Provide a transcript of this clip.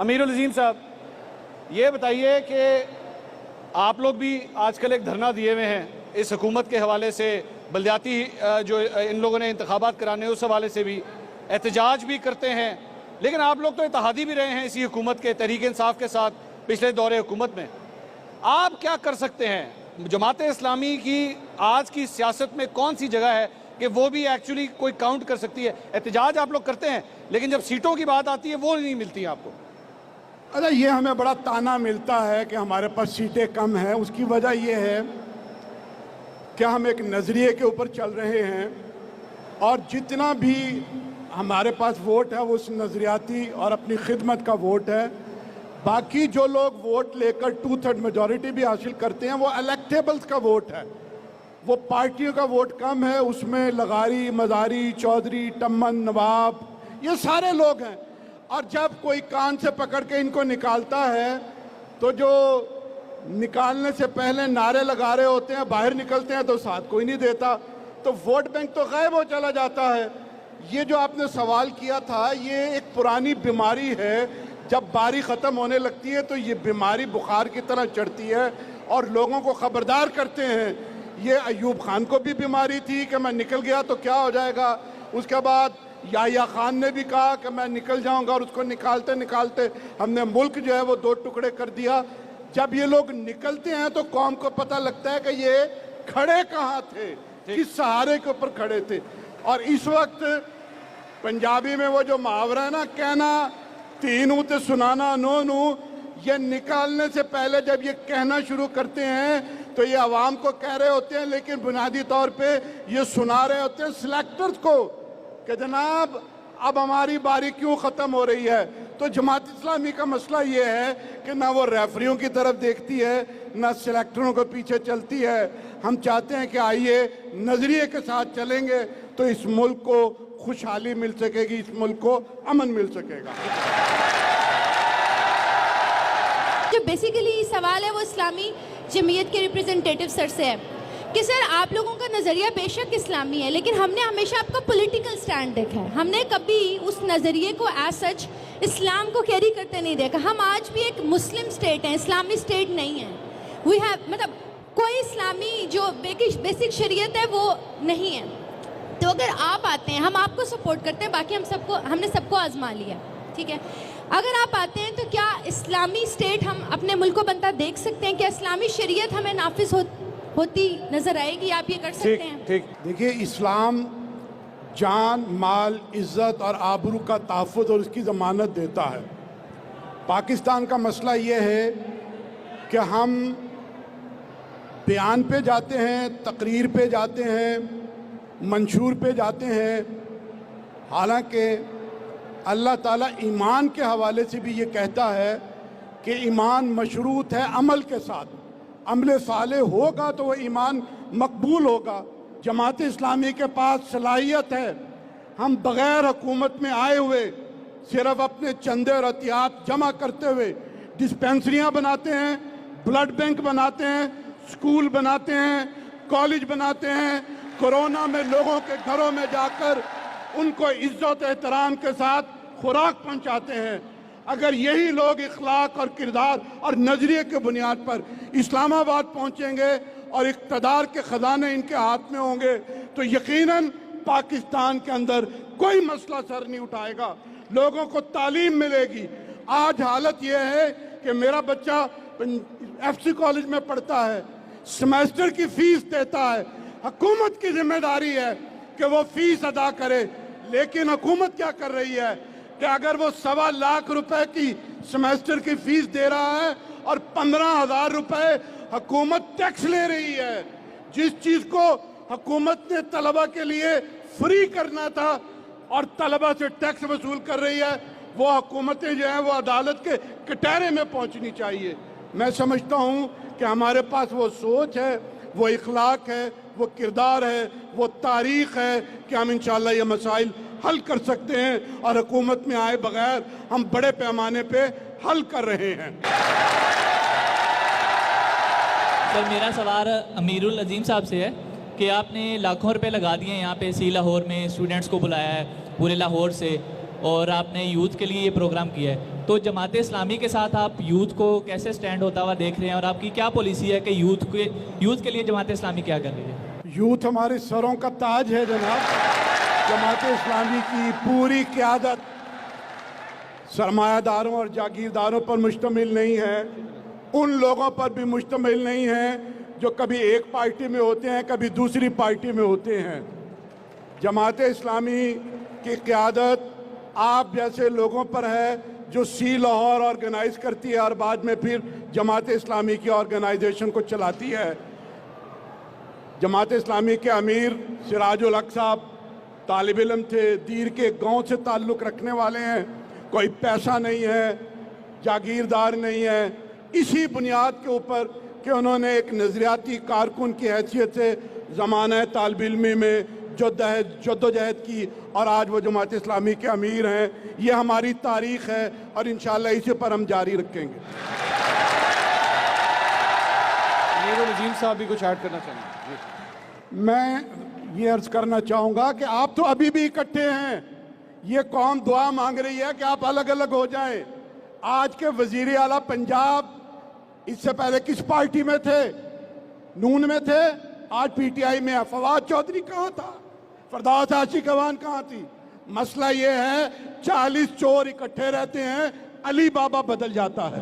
अमीरुल अजीम साहब, ये बताइए कि आप लोग भी आजकल एक धरना दिए हुए हैं इस हुकूमत के हवाले से, बलदियाती जो इन लोगों ने इंतखाबात कराने उस हवाले से भी एहतजाज भी करते हैं, लेकिन आप लोग तो इत्तेहादी भी रहे हैं इसी हुकूमत के, तहरीक इंसाफ के साथ पिछले दौरे हुकूमत में। आप क्या कर सकते हैं? जमात इस्लामी की आज की सियासत में कौन सी जगह है कि वो भी एक्चुअली कोई काउंट कर सकती है? एहतजाज आप लोग करते हैं, लेकिन जब सीटों की बात आती है वो नहीं मिलती आपको। अच्छा, ये हमें बड़ा ताना मिलता है कि हमारे पास सीटें कम हैं। उसकी वजह ये है कि हम एक नज़रिए के ऊपर चल रहे हैं और जितना भी हमारे पास वोट है वो उस नज़रियाती और अपनी खिदमत का वोट है। बाकी जो लोग वोट लेकर 2/3 मेजॉरिटी भी हासिल करते हैं वो इलेक्टेबल्स का वोट है, वो पार्टियों का वोट कम है। उसमें लगारी, मज़ारी, चौधरी, टम्मन, नवाब, ये सारे लोग हैं। और जब कोई कान से पकड़ के इनको निकालता है तो जो निकालने से पहले नारे लगा रहे होते हैं, बाहर निकलते हैं तो साथ कोई नहीं देता, तो वोट बैंक तो गायब हो चला जाता है। ये जो आपने सवाल किया था, ये एक पुरानी बीमारी है। जब बारी ख़त्म होने लगती है तो ये बीमारी बुखार की तरह चढ़ती है और लोगों को ख़बरदार करते हैं। ये अयूब खान को भी बीमारी थी कि मैं निकल गया तो क्या हो जाएगा। उसके बाद याह्या खान ने भी कहा कि मैं निकल जाऊंगा और उसको निकालते निकालते हमने मुल्क जो है वो 2 टुकड़े कर दिया। जब ये लोग निकलते हैं तो कौम को पता लगता है कि ये खड़े कहाँ थे, किस सहारे के ऊपर खड़े थे। और इस वक्त पंजाबी में वो जो मुहावरा है ना, कहना तीनों ते सुनाना नोनू, ये निकालने से पहले जब ये कहना शुरू करते हैं तो ये आवाम को कह रहे होते हैं, लेकिन बुनियादी तौर पे ये सुना रहे होते हैं सिलेक्टर्स को कि जनाब अब हमारी बारी क्यों ख़त्म हो रही है। तो जमात इस्लामी का मसला ये है कि ना वो रेफरियों की तरफ देखती है, ना सिलेक्टरों के पीछे चलती है। हम चाहते हैं कि आइए नज़रिए के साथ चलेंगे तो इस मुल्क को खुशहाली मिल सकेगी, इस मुल्क को अमन मिल सकेगा। जो बेसिकली सवाल है वो इस्लामी जमीयत के रिप्रेजेंटेटिव सर से है कि सर आप लोगों का नज़रिया बेशक इस्लामी है, लेकिन हमने हमेशा आपका पॉलिटिकल स्टैंड देखा है। हमने कभी उस नज़रिए को एज सच इस्लाम को कैरी करते नहीं देखा। हम आज भी एक मुस्लिम स्टेट हैं, इस्लामी स्टेट नहीं है। वी हैव मतलब कोई इस्लामी जो बेसिक शरीयत है वो नहीं है। तो अगर आप आते हैं, हम आपको सपोर्ट करते हैं, बाकी हमने सबको आजमा लिया, ठीक है। अगर आप आते हैं तो क्या इस्लामी स्टेट हम अपने मुल्क को बनता देख सकते हैं? क्या इस्लामी शरीयत हमें नाफिज होती नजर आएगी? आप ये कर सकते हैं? ठीक, देखिए, इस्लाम जान, माल, इज्जत और आबरू का तहफ़्फ़ुज़ और उसकी ज़मानत देता है। पाकिस्तान का मसला ये है कि हम बयान पे जाते हैं, तकरीर पे जाते हैं, मंशूर पे जाते हैं, हालांकि अल्लाह ताला ईमान के हवाले से भी ये कहता है कि ईमान मशरूत है अमल के साथ। अमल साले होगा तो वो ईमान मकबूल होगा। जमात इस्लामी के पास सलाहियत है। हम बग़ैर हुकूमत में आए हुए सिर्फ अपने चंदे और अतियात जमा करते हुए डिस्पेंसरियाँ बनाते हैं, ब्लड बैंक बनाते हैं, स्कूल बनाते हैं, कॉलेज बनाते हैं, कोरोना में लोगों के घरों में जाकर उनको इज्जत एहतराम के साथ खुराक पहुंचाते हैं। अगर यही लोग इखलाक और किरदार और नज़रिए के बुनियाद पर इस्लामाबाद पहुंचेंगे और इक़्तिदार के ख़जाने इनके हाथ में होंगे तो यकीनन पाकिस्तान के अंदर कोई मसला सर नहीं उठाएगा, लोगों को तालीम मिलेगी। आज हालत यह है कि मेरा बच्चा FC कॉलेज में पढ़ता है, सेमेस्टर की फ़ीस देता है, हुकूमत की जिम्मेदारी है कि वो फ़ीस अदा करे। लेकिन हुकूमत क्या कर रही है कि अगर वो 1.25 लाख रुपए की सेमेस्टर की फ़ीस दे रहा है और 15,000 रुपए हुकूमत टैक्स ले रही है। जिस चीज़ को हुकूमत ने तलबा के लिए फ्री करना था और तलबा से टैक्स वसूल कर रही है, वो हुकूमतें जो हैं वो अदालत के कटहरे में पहुंचनी चाहिए। मैं समझता हूं कि हमारे पास वो सोच है, वो इखलाक है, वो किरदार है, वो तारीख़ है कि हम इंशाअल्लाह ये मसाइल हल कर सकते हैं और हुकूमत में आए बगैर हम बड़े पैमाने पे हल कर रहे हैं। सर, मेरा सवाल अमीरुल अजीम साहब से है कि आपने लाखों रुपए लगा दिए यहाँ पे सी लाहौर में, स्टूडेंट्स को बुलाया है पूरे लाहौर से और आपने यूथ के लिए ये प्रोग्राम किया है। तो जमात इस्लामी के साथ आप यूथ को कैसे स्टैंड होता हुआ देख रहे हैं और आपकी क्या पॉलिसी है कि यूथ के लिए जमात इस्लामी क्या कर रही है? यूथ हमारे सरों का ताज है जनाब। जमात इस्लामी की पूरी क़यादत सरमायादारों और जागीरदारों पर मुश्तमिल नहीं है, उन लोगों पर भी मुश्तमिल नहीं है जो कभी एक पार्टी में होते हैं, कभी दूसरी पार्टी में होते हैं। जमात इस्लामी की क़यादत आप जैसे लोगों पर है जो सी लाहौर ऑर्गेनाइज करती है और बाद में फिर जमात इस्लामी की ऑर्गेनाइजेशन को चलाती है। जमात इस्लामी के अमीर सिराजुल हक साहब तालिब इल्म थे, दीर के गांव से ताल्लुक़ रखने वाले हैं, कोई पैसा नहीं है, जागीरदार नहीं है। इसी बुनियाद के ऊपर कि उन्होंने एक नज़रियाती कारकुन की हैसियत से ज़माना तालिब इल्मी में जद्दोजहद की और आज वो जमात इस्लामी के अमीर हैं। ये हमारी तारीख़ है और इंशाअल्लाह इसी पर हम जारी रखेंगे। अमीरुल अजीम साहब भी कुछ ऐड करना चाहेंगे? मैं ये अर्ज़ करना चाहूँगा कि आप तो अभी भी इकट्ठे हैं, ये कौम दुआ मांग रही है कि आप अलग अलग हो जाएं। आज के वज़ीर आला पंजाब इससे पहले किस पार्टी में थे? नून में थे, आज पीटीआई में है। फवाद चौधरी कहाँ था? फरदौस आशिक अवान कहाँ थी? मसला ये है 40 चोर इकट्ठे रहते हैं, अली बाबा बदल जाता है।